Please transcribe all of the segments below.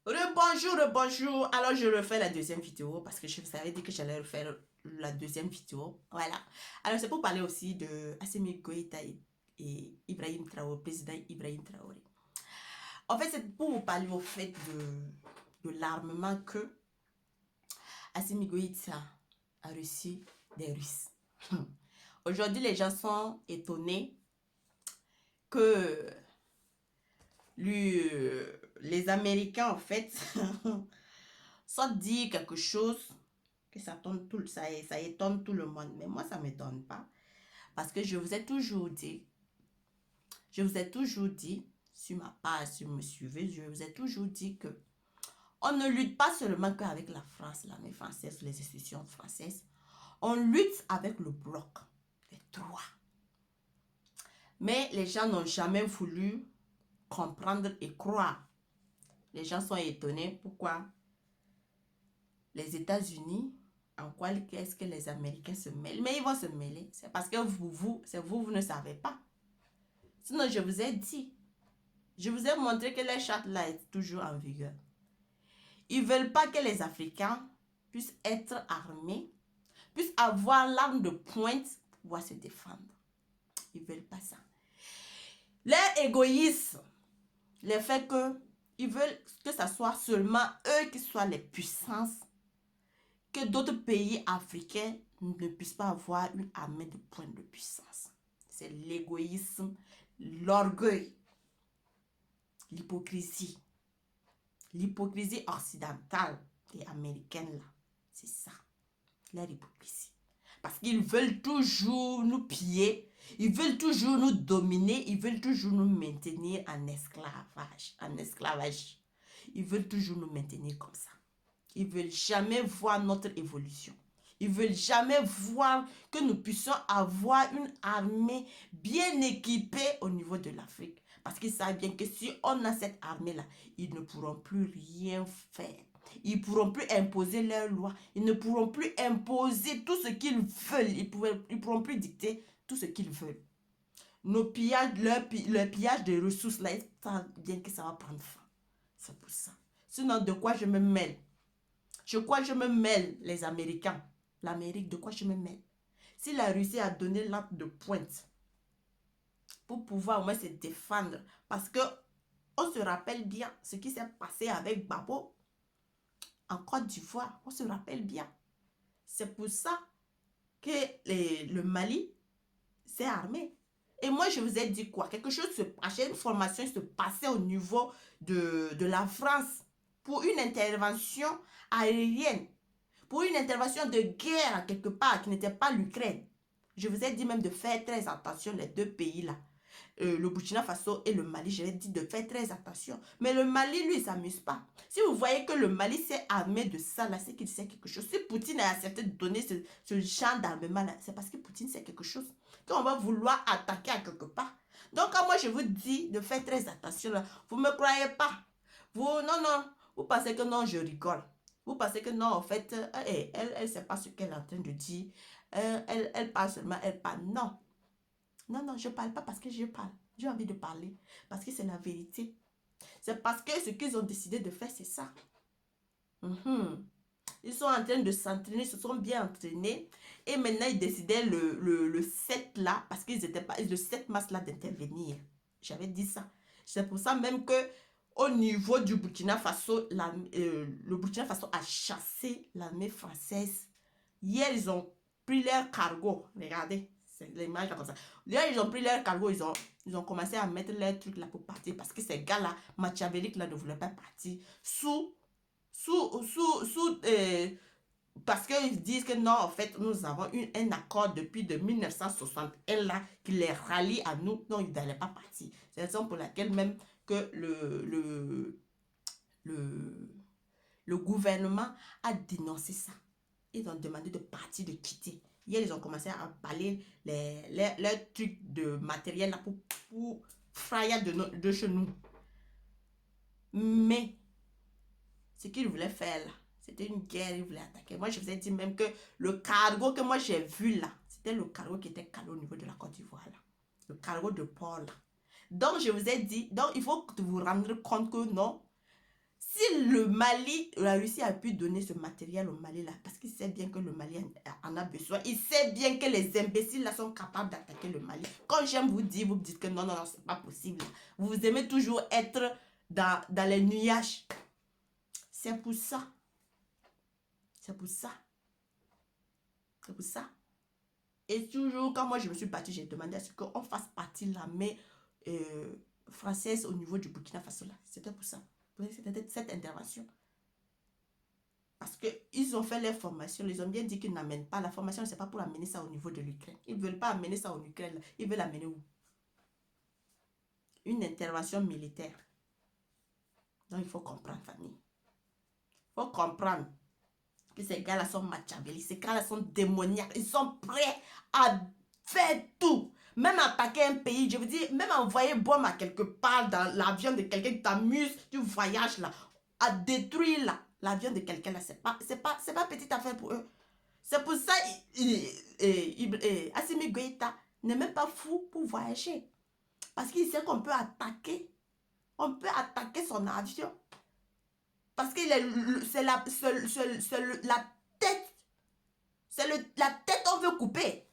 Rebonjour, rebonjour. Alors, je refais la deuxième vidéo parce que je vous avais dit que j'allais refaire la deuxième vidéo. Voilà. Alors, c'est pour parler aussi de Assimi Goïta et Ibrahim Traoré, président Ibrahim Traoré. En fait, c'est pour vous parler au fait de l'armement que Assimi Goïta a reçu des Russes. Aujourd'hui, les gens sont étonnés que les Américains, en fait, sans dire quelque chose, que ça étonne tout le monde. Mais moi, ça ne m'étonne pas. Parce que je vous ai toujours dit, sur ma page, si vous me suivez, je vous ai toujours dit que on ne lutte pas seulement qu'avec la France, l'armée française, les institutions françaises. On lutte avec le bloc, les trois. Mais les gens n'ont jamais voulu comprendre et croire. Les gens sont étonnés pourquoi les États-Unis, en quoi est-ce que les Américains se mêlent. Mais ils vont se mêler. C'est parce que vous ne savez pas. Sinon, je vous ai dit. Je vous ai montré que les charte là est toujours en vigueur. Ils ne veulent pas que les Africains puissent être armés, puissent avoir l'arme de pointe pour pouvoir se défendre. Ils ne veulent pas ça. Leur égoïsme, le fait que ils veulent que ce soit seulement eux qui soient les puissances, que d'autres pays africains ne puissent pas avoir une armée de pointe de puissance. C'est l'égoïsme, l'orgueil, l'hypocrisie. L'hypocrisie occidentale et américaine, là, c'est ça, leur hypocrisie. Parce qu'ils veulent toujours nous piller, ils veulent toujours nous dominer, ils veulent toujours nous maintenir en esclavage. Ils veulent toujours nous maintenir comme ça. Ils veulent jamais voir notre évolution. Ils veulent jamais voir que nous puissions avoir une armée bien équipée au niveau de l'Afrique. Parce qu'ils savent bien que si on a cette armée-là, ils ne pourront plus rien faire. Ils ne pourront plus imposer leurs lois. Ils ne pourront plus imposer tout ce qu'ils veulent. Ils ne pourront plus dicter tout ce qu'ils veulent. Nos pillages, leur pillage de ressources, là, ils savent bien que ça va prendre fin. C'est pour ça. Sinon, de quoi je me mêle? De quoi je me mêle, les Américains? L'Amérique, de quoi je me mêle? Si la Russie a donné l'arme de pointe pour pouvoir au moins se défendre, parce que on se rappelle bien ce qui s'est passé avec Babo en Côte d'Ivoire, on se rappelle bien. C'est pour ça que le Mali s'est armé. Et moi, je vous ai dit quoi? Quelque chose se passait, une formation se passait au niveau de la France pour une intervention aérienne, pour une intervention de guerre quelque part qui n'était pas l'Ukraine. Je vous ai dit même de faire très attention les deux pays-là. Le Burkina Faso et le Mali, je l'ai dit de faire très attention. Mais le Mali, lui, il ne s'amuse pas. Si vous voyez que le Mali s'est armé de ça, là, c'est qu'il sait quelque chose. Si Poutine a accepté de donner ce genre d'armement-là, c'est parce que Poutine sait quelque chose. Qu'on va vouloir attaquer à quelque part. Donc, quand moi, je vous dis de faire très attention, là, vous ne me croyez pas. Non, vous pensez que non, je rigole. Vous pensez que non, en fait, elle ne sait pas ce qu'elle est en train de dire. Elle parle seulement, elle parle. Non. Non, je ne parle pas parce que je parle. J'ai envie de parler parce que c'est la vérité. C'est parce que ce qu'ils ont décidé de faire, c'est ça. Ils sont en train de s'entraîner, ils se sont bien entraînés. Et maintenant, ils décidaient le 7 là, parce qu'ils n'étaient pas, le 7 mars là, d'intervenir. J'avais dit ça. C'est pour ça même que au niveau du Burkina Faso, le Burkina Faso a chassé l'armée française. Hier, ils ont pris leur cargo. Regardez, c'est l'image comme ça. Hier, ils ont pris leur cargo, ils ont commencé à mettre leurs trucs là pour partir. Parce que ces gars-là, machiavéliques là, ne voulaient pas partir parce qu'ils disent que non, en fait, nous avons un accord depuis de 1961 là qui les rallie à nous. Non, ils n'allaient pas partir. C'est la raison pour laquelle même que le gouvernement a dénoncé ça. Ils ont demandé de partir, de quitter. Hier, ils ont commencé à emballer leurs trucs de matériel là pour frayer de chez nous. Mais ce qu'ils voulaient faire là, c'était une guerre, ils voulaient attaquer. Moi, je vous ai dit même que le cargo que moi j'ai vu là, c'était le cargo qui était calé au niveau de la Côte d'Ivoire là. Le cargo de port là. Donc, je vous ai dit, donc il faut vous rendre compte que non, si si le Mali, la Russie a pu donner ce matériel au Mali là, parce qu'il sait bien que le Mali en a besoin, il sait bien que les imbéciles là sont capables d'attaquer le Mali. Quand j'aime vous dire, vous me dites que non, non, non, c'est pas possible. Vous aimez toujours être dans les nuages. C'est pour ça. C'est pour ça. C'est pour ça. Et toujours, quand moi je me suis battue, j'ai demandé à ce qu'on fasse partie de l'armée française au niveau du Burkina Faso. C'était pour ça. C'était cette intervention. Parce qu'ils ont fait leur formation. Ils ont bien dit qu'ils n'amènent pas. La formation, c'est pas pour amener ça au niveau de l'Ukraine. Ils ne veulent pas amener ça en Ukraine. Ils veulent amener où? Une intervention militaire. Donc, il faut comprendre, famille. Il faut comprendre que ces gars-là sont machiavéliques. Ces gars-là sont démoniaques. Ils sont prêts à faire tout. Même attaquer un pays. Je veux dire, même envoyer bombe à quelque part dans l'avion de quelqu'un qui t'amuse. Tu voyages là. À détruire là. L'avion de quelqu'un là. C'est pas petite affaire pour eux. C'est pour ça Assimi Goïta n'est même pas fou pour voyager. Parce qu'il sait qu'on peut attaquer. On peut attaquer son avion. Parce que c'est la tête. C'est la tête qu'on veut couper.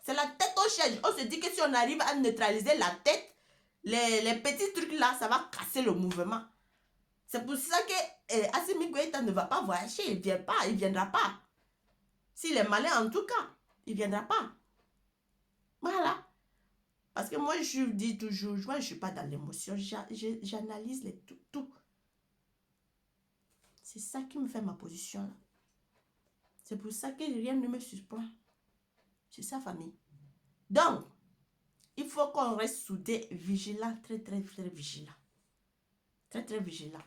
C'est la tête qu'on cherche. On se dit que si on arrive à neutraliser la tête, les petits trucs là, ça va casser le mouvement. C'est pour ça que Assimi Goïta ne va pas voyager. Il ne vient pas, il ne viendra pas. S'il est malin en tout cas, il ne viendra pas. Voilà. Parce que moi, je dis toujours, moi, je ne suis pas dans l'émotion. J'analyse tout. C'est ça qui me fait ma position là. C'est pour ça que rien ne me surprend. C'est ça, famille. Donc, il faut qu'on reste soudés, vigilants, très vigilants. Très vigilant.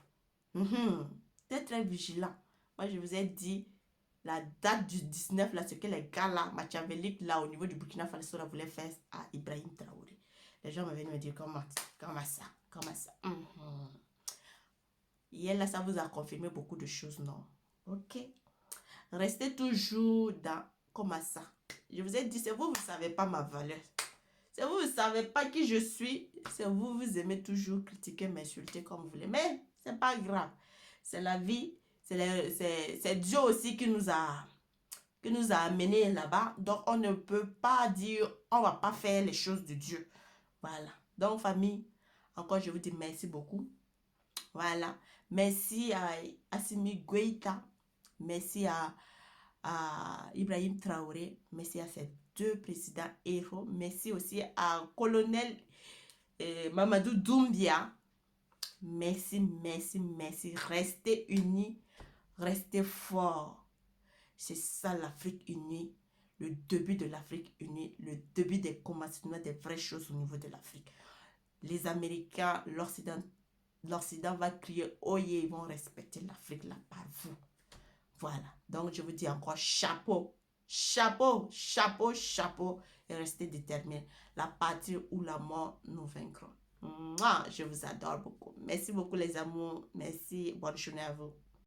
Très vigilant. Moi, je vous ai dit, la date du 19, là, ce que les gars là, machiavéliques, là, au niveau du Burkina Faso, là, voulaient faire à Ibrahim Traoré. Les gens m'avaient me dire, comment ça? Hier, là, ça vous a confirmé beaucoup de choses, non? Ok. Restez toujours dans, comment ça? Je vous ai dit, c'est vous, vous ne savez pas ma valeur. C'est vous, vous ne savez pas qui je suis. C'est vous, vous aimez toujours critiquer, m'insulter comme vous voulez. Mais ce n'est pas grave. C'est la vie. C'est Dieu aussi qui nous a amenés là-bas. Donc, on ne peut pas dire, on ne va pas faire les choses de Dieu. Voilà. Donc, famille, encore, je vous dis merci beaucoup. Voilà. Merci à Assimi Goïta. Merci à Ibrahim Traoré. Merci à ces deux présidents héros. Merci aussi à colonel Mamadou Doumbia. Merci. Restez unis. Restez forts. C'est ça l'Afrique unie. Le début de l'Afrique unie. Le début des commencements des vraies choses au niveau de l'Afrique. Les Américains, l'Occident va crier, oh yeah, ils vont respecter l'Afrique là par vous. Voilà. Donc, je vous dis encore chapeau. Et restez déterminés. La patrie ou la mort, nous vaincrons. Moi, je vous adore beaucoup. Merci beaucoup les amours. Merci. Bonne journée à vous.